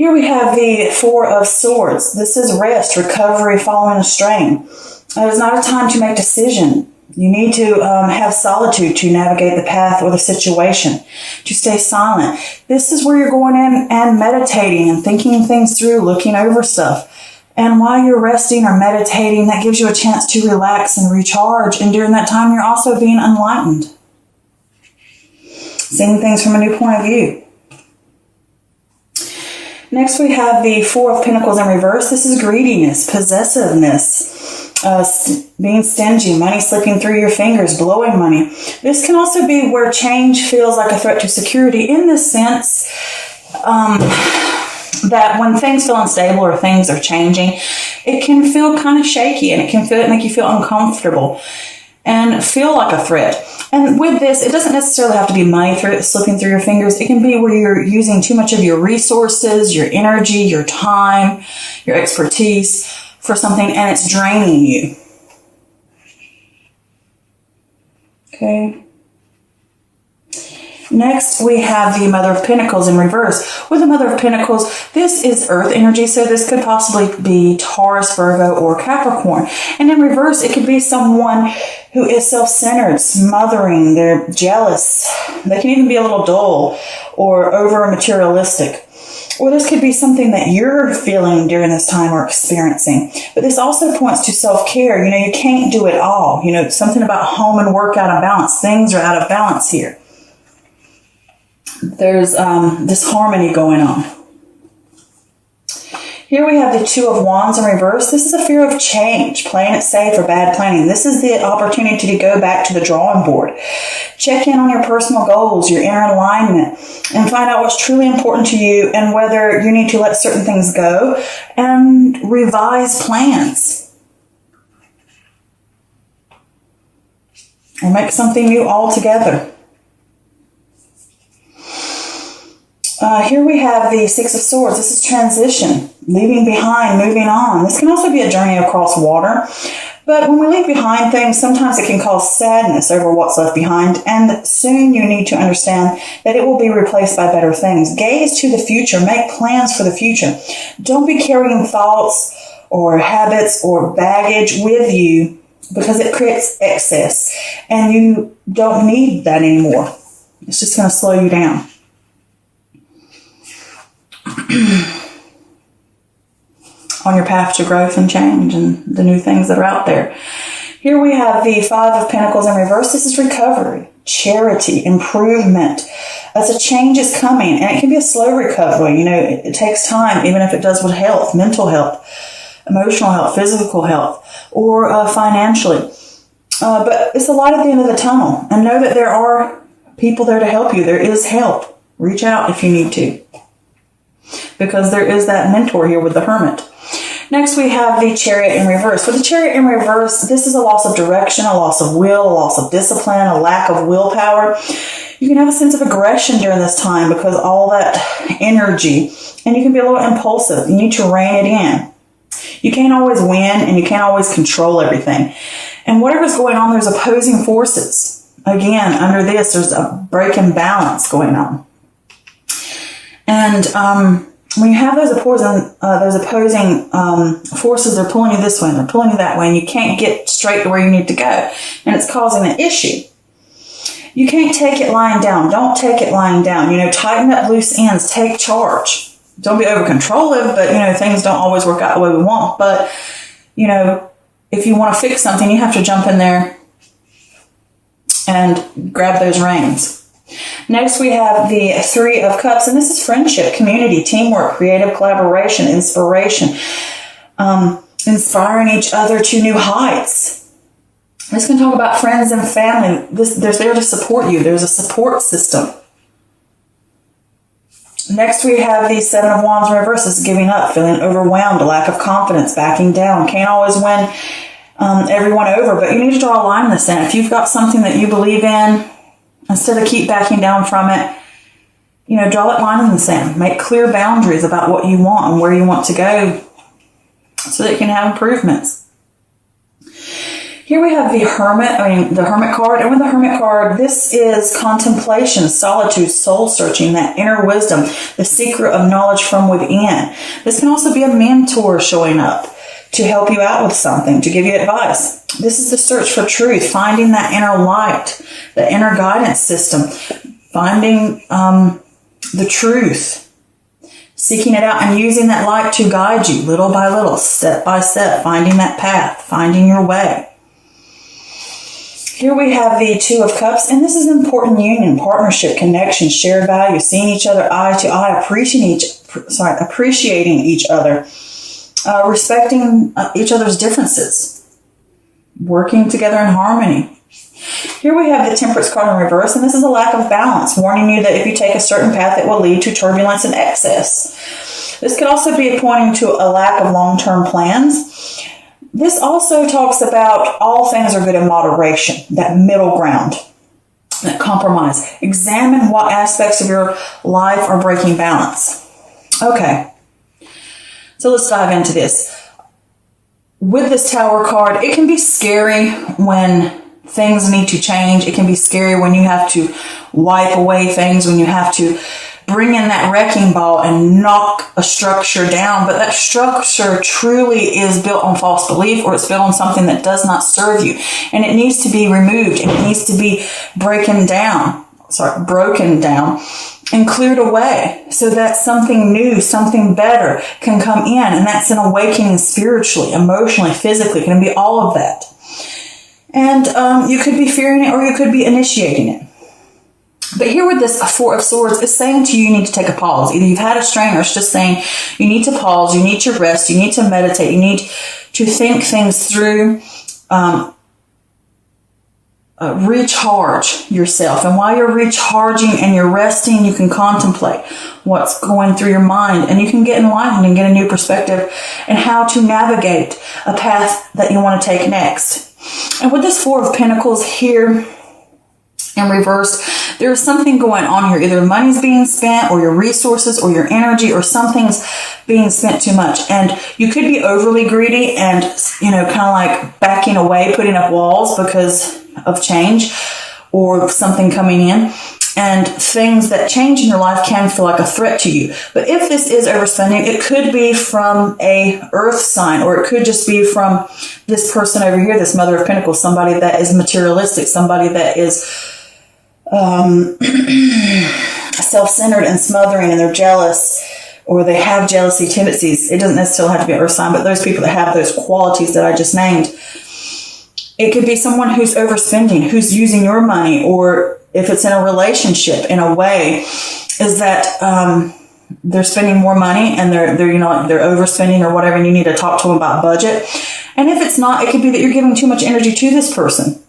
Here we have the Four of Swords. This is rest, recovery, following a strain. It is not a time to make decision. You need to have solitude to navigate the path or the situation, to stay silent. This is where you're going in and meditating and thinking things through, looking over stuff. And while you're resting or meditating, that gives you a chance to relax and recharge. And during that time, you're also being enlightened. Seeing things from a new point of view. Next, we have the Four of Pentacles in reverse. This is greediness, possessiveness, being stingy, money slipping through your fingers, blowing money. This can also be where change feels like a threat to security in the sense that when things feel unstable or things are changing, it can feel kind of shaky and it can make you feel uncomfortable and feel like a threat. And with this, it doesn't necessarily have to be money slipping through your fingers. It can be where you're using too much of your resources, your energy, your time, your expertise for something, and it's draining you. Okay. Next, we have the Mother of Pentacles in reverse. With the Mother of Pentacles, this is earth energy, so this could possibly be Taurus, Virgo, or Capricorn. And in reverse, it could be someone who is self-centered, smothering, they're jealous. They can even be a little dull or over-materialistic. Or this could be something that you're feeling during this time or experiencing. But this also points to self-care. You can't do it all. Something about home and work out of balance. Things are out of balance here. There's this harmony going on. Here we have the Two of Wands in reverse. This is a fear of change, playing it safe or bad planning. This is the opportunity to go back to the drawing board. Check in on your personal goals, your inner alignment, and find out what's truly important to you and whether you need to let certain things go and revise plans. Or make something new altogether. Here we have the Six of Swords. This is transition, leaving behind, moving on. This can also be a journey across water. But when we leave behind things, sometimes it can cause sadness over what's left behind. And soon you need to understand that it will be replaced by better things. Gaze to the future. Make plans for the future. Don't be carrying thoughts or habits or baggage with you because it creates excess. And you don't need that anymore. It's just going to slow you down. On your path to growth and change and the new things that are out there. Here we have the Five of Pentacles in reverse. This is recovery, charity, improvement. As a change is coming, and it can be a slow recovery. It takes time, even if it does with health, mental health, emotional health, physical health, or financially. But it's a light at the end of the tunnel. And know that there are people there to help you. There is help. Reach out if you need to. Because there is that mentor here with the Hermit. Next, we have the Chariot in reverse. With the Chariot in reverse, this is a loss of direction, a loss of will, a loss of discipline, a lack of willpower. You can have a sense of aggression during this time because all that energy, and you can be a little impulsive. You need to rein it in. You can't always win, and you can't always control everything. And whatever's going on, there's opposing forces. Again, under this, there's a break in balance going on. And when you have those opposing forces, they're pulling you this way and they're pulling you that way, and you can't get straight to where you need to go. And it's causing an issue. You can't take it lying down. Don't take it lying down. Tighten up loose ends. Take charge. Don't be over controlling, but, things don't always work out the way we want. But, if you want to fix something, you have to jump in there and grab those reins. Next, we have the Three of Cups, and this is friendship, community, teamwork, creative collaboration, inspiration, inspiring each other to new heights. This can talk about friends and family. They're there to support you. There's a support system. Next, we have the Seven of Wands in reverse. This is giving up, feeling overwhelmed, a lack of confidence, backing down. Can't always win everyone over, but you need to draw a line in the sand. If you've got something that you believe in, instead of keep backing down from it, draw that line in the sand. Make clear boundaries about what you want and where you want to go so that you can have improvements. Here we have the Hermit card. And with the Hermit card, this is contemplation, solitude, soul searching, that inner wisdom, the secret of knowledge from within. This can also be a mentor showing up to help you out with something, to give you advice. This is the search for truth, finding that inner light, the inner guidance system, finding the truth, seeking it out and using that light to guide you little by little, step by step, finding that path, finding your way. Here we have the Two of Cups, and this is important union, partnership, connection, shared value, seeing each other eye to eye, appreciating each other, respecting each other's differences, working together in harmony. Here we have the Temperance card in reverse, and this is a lack of balance, warning you that if you take a certain path, it will lead to turbulence and excess. This could also be pointing to a lack of long-term plans. This also talks about all things are good in moderation, that middle ground, that compromise. Examine what aspects of your life are breaking balance. Okay, so let's dive into this. With this Tower card, it can be scary when things need to change. It can be scary when you have to wipe away things, when you have to bring in that wrecking ball and knock a structure down. But that structure truly is built on false belief, or it's built on something that does not serve you. And it needs to be removed, and it needs to be broken down and cleared away so that something new, something better can come in. And that's an awakening spiritually, emotionally, physically. It can be all of that. And you could be fearing it, or you could be initiating it. But here with this Four of Swords, it's saying to you, you need to take a pause. Either you've had a strain, or it's just saying you need to pause, you need to rest, you need to meditate, you need to think things through, recharge yourself. And while you're recharging and you're resting, you can contemplate what's going through your mind, and you can get enlightened and get a new perspective and how to navigate a path that you want to take next. And with this Four of Pentacles here in reverse, there's something going on here. Either money's being spent, or your resources, or your energy, or something's being spent too much. And you could be overly greedy and, kind of like backing away, putting up walls because of change or something coming in. And things that change in your life can feel like a threat to you. But if this is overspending, it could be from a earth sign, or it could just be from this person over here, this Mother of Pentacles, somebody that is materialistic, somebody that is self-centered and smothering, and they're jealous, or they have jealousy tendencies. It doesn't necessarily have to be an earth sign, but those people that have those qualities that I just named. It could be someone who's overspending, who's using your money, or if it's in a relationship, in a way, is that they're spending more money and they're overspending or whatever, and you need to talk to them about budget. And if it's not, it could be that you're giving too much energy to this person,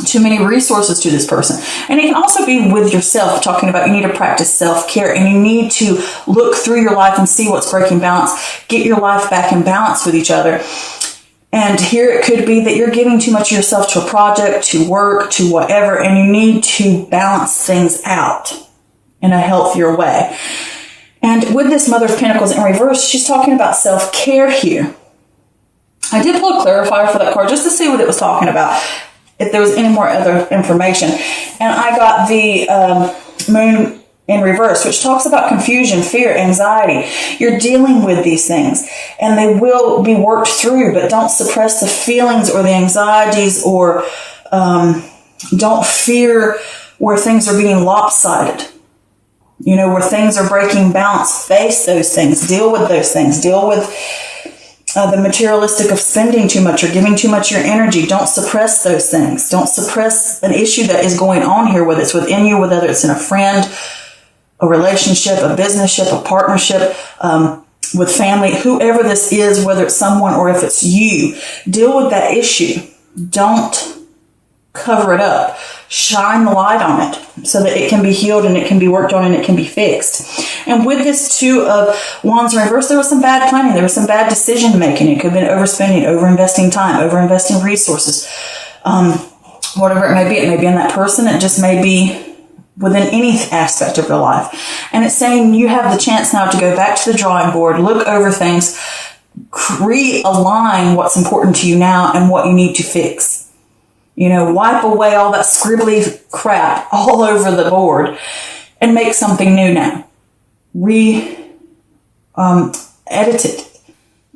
too many resources to this person. And it can also be with yourself, talking about you need to practice self-care, and you need to look through your life and see what's breaking balance, get your life back in balance with each other. And here it could be that you're giving too much of yourself to a project, to work, to whatever, and you need to balance things out in a healthier way. And with this Mother of Pentacles in reverse, she's talking about self-care here. I did pull a clarifier for that card just to see what it was talking about, if there was any more other information. And I got the Moon in reverse, which talks about confusion, fear, anxiety. You're dealing with these things, and they will be worked through, but don't suppress the feelings or the anxieties, or don't fear where things are being lopsided. Where things are breaking balance. Face those things. Deal with those things. Deal with the materialistic of spending too much or giving too much of your energy. Don't suppress those things. Don't suppress an issue that is going on here, whether it's within you, whether it's in a friend, a relationship, a businessship, a partnership, with family, whoever this is, whether it's someone or if it's you. Deal with that issue. Don't cover it up. Shine the light on it so that it can be healed and it can be worked on and it can be fixed. And with this Two of Wands in reverse, there was some bad planning. There was some bad decision making. It could have been overspending, overinvesting time, overinvesting resources, whatever it may be. It may be in that person. It just may be within any aspect of your life. And it's saying you have the chance now to go back to the drawing board, look over things, realign what's important to you now and what you need to fix. Wipe away all that scribbly crap all over the board and make something new now. Edit it.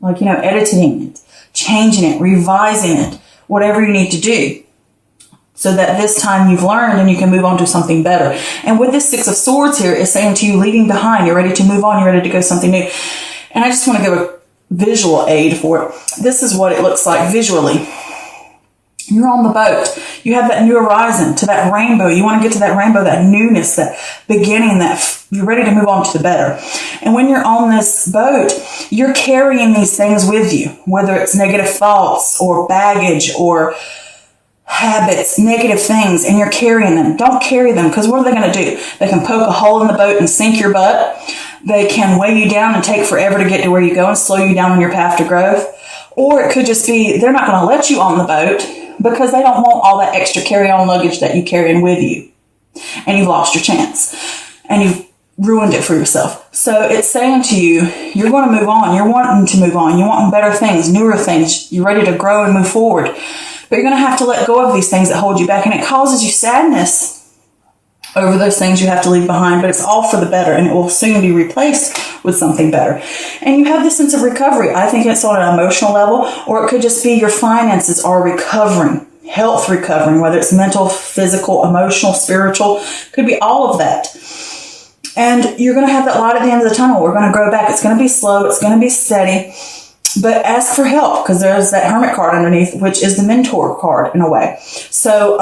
Editing it, changing it, revising it, whatever you need to do, so that this time you've learned and you can move on to something better. And with this Six of Swords here, is saying to you, leaving behind, you're ready to move on, you're ready to go something new. And I just want to give a visual aid for it. This is what it looks like visually. You're on the boat. You have that new horizon to that rainbow. You want to get to that rainbow, that newness, that beginning, that you're ready to move on to the better. And when you're on this boat, you're carrying these things with you, whether it's negative thoughts or baggage or habits, negative things, and you're carrying them. Don't carry them, because what are they going to do? They can poke a hole in the boat and sink your butt. They can weigh you down and take forever to get to where you go and slow you down on your path to growth. Or it could just be they're not going to let you on the boat because they don't want all that extra carry-on luggage that you carry in with you. And you've lost your chance. And you've ruined it for yourself. So it's saying to you, you're going to move on. You're wanting to move on. You're wanting better things, newer things. You're ready to grow and move forward. But you're going to have to let go of these things that hold you back. And it causes you sadness over those things you have to leave behind. But it's all for the better. And it will soon be replaced with something better. And you have this sense of recovery. I think it's on an emotional level. Or it could just be your finances are recovering. Health recovering. Whether it's mental, physical, emotional, spiritual. Could be all of that. And you're going to have that light at the end of the tunnel. We're going to grow back. It's going to be slow. It's going to be steady. But ask for help, because there's that Hermit card underneath, which is the mentor card in a way. So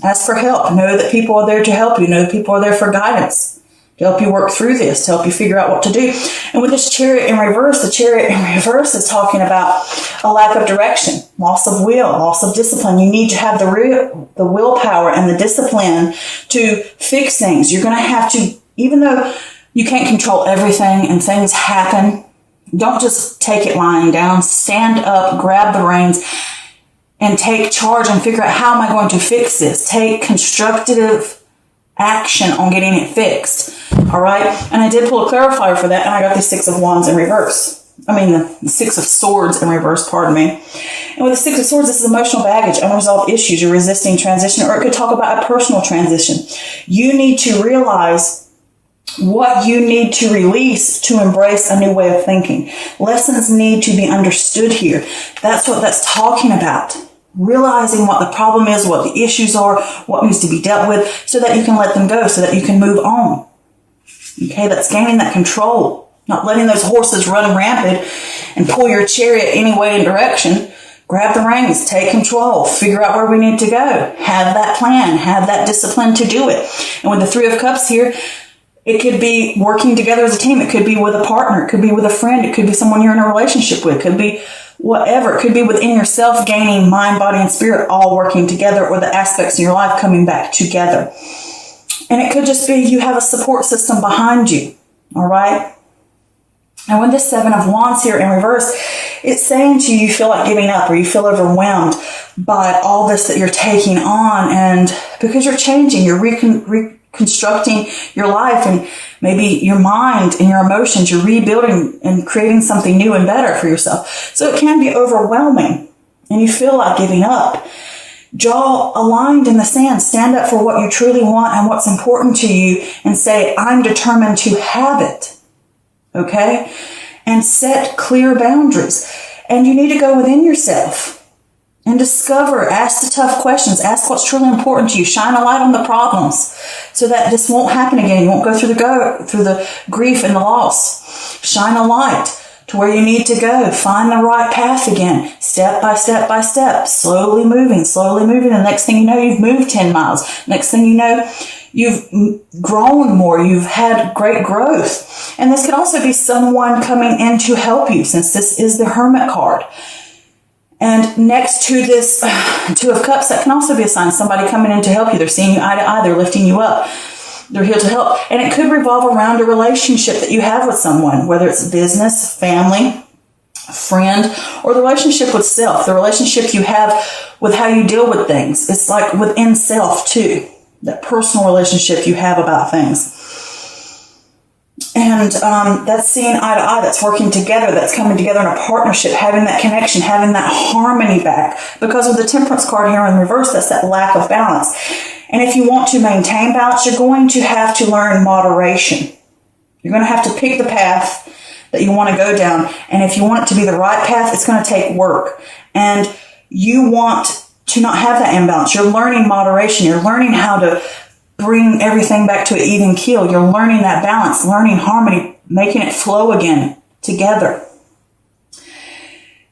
ask for help. Know that people are there to help you. Know that people are there for guidance, to help you work through this, to help you figure out what to do. And with this Chariot in reverse, the Chariot in reverse is talking about a lack of direction, loss of will, loss of discipline. You need to have the willpower and the discipline to fix things. You're going to have to, even though you can't control everything and things happen, don't just take it lying down. Stand up, grab the reins, and take charge and figure out, how am I going to fix this? Take constructive action on getting it fixed. All right? And I did pull a clarifier for that, and I got the Six of Wands in reverse. The Six of Swords in reverse, pardon me. And with the Six of Swords, this is emotional baggage, unresolved issues, you're resisting transition, or it could talk about a personal transition. You need to realize what you need to release to embrace a new way of thinking. Lessons need to be understood here. That's what that's talking about. Realizing what the problem is, what the issues are, what needs to be dealt with, so that you can let them go, so that you can move on. Okay, that's gaining that control. Not letting those horses run rampant and pull your chariot any way and direction. Grab the reins, take control, figure out where we need to go. Have that plan, have that discipline to do it. And with the Three of Cups here, it could be working together as a team. It could be with a partner. It could be with a friend. It could be someone you're in a relationship with. It could be whatever. It could be within yourself, gaining mind, body, and spirit all working together, or the aspects in your life coming back together. And it could just be you have a support system behind you. All right? And with this Seven of Wands here in reverse, it's saying to you, you feel like giving up, or you feel overwhelmed by all this that you're taking on. And because you're changing, you're reconstructing your life and maybe your mind and your emotions, you're rebuilding and creating something new and better for yourself. So it can be overwhelming and you feel like giving up. Jaw aligned in the sand. Stand up for what you truly want and what's important to you, and say, I'm determined to have it. Okay? And set clear boundaries. And you need to go within yourself and discover, ask the tough questions, ask what's truly important to you, shine a light on the problems so that this won't happen again. You won't go through the grief and the loss. Shine a light to where you need to go. Find the right path again, step by step by step, slowly moving, slowly moving. And the next thing you know, you've moved 10 miles. Next thing you know, you've grown more. You've had great growth. And this could also be someone coming in to help you, since this is the Hermit card. And next to this Two of Cups, that can also be a sign of somebody coming in to help you. They're seeing you eye to eye. They're lifting you up. They're here to help. And it could revolve around a relationship that you have with someone, whether it's business, family, friend, or the relationship with self, the relationship you have with how you deal with things. It's like within self too, that personal relationship you have about things. And And that's seeing eye to eye, that's working together, that's coming together in a partnership, having that connection, having that harmony back. Because with the Temperance card here in reverse, that's that lack of balance. And if you want to maintain balance, you're going to have to learn moderation. You're going to have to pick the path that you want to go down. And if you want it to be the right path, it's going to take work. And you want to not have that imbalance. You're learning moderation. You're learning how to bring everything back to an even keel. You're learning that balance, learning harmony, making it flow again together.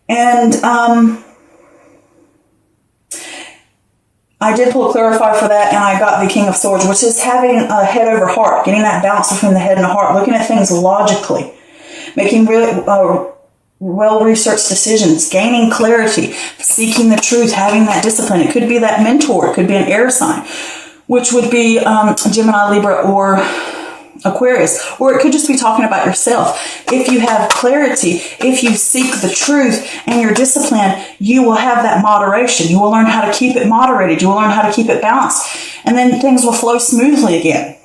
And I did pull a clarifier for that, and I got the King of Swords, which is having a head over heart, getting that balance between the head and the heart, looking at things logically, making really well-researched decisions, gaining clarity, seeking the truth, having that discipline. It could be that mentor. It could be an air sign, which would be Gemini, Libra, or Aquarius. Or it could just be talking about yourself. If you have clarity, if you seek the truth and your discipline, you will have that moderation. You will learn how to keep it moderated. You will learn how to keep it balanced. And then things will flow smoothly again.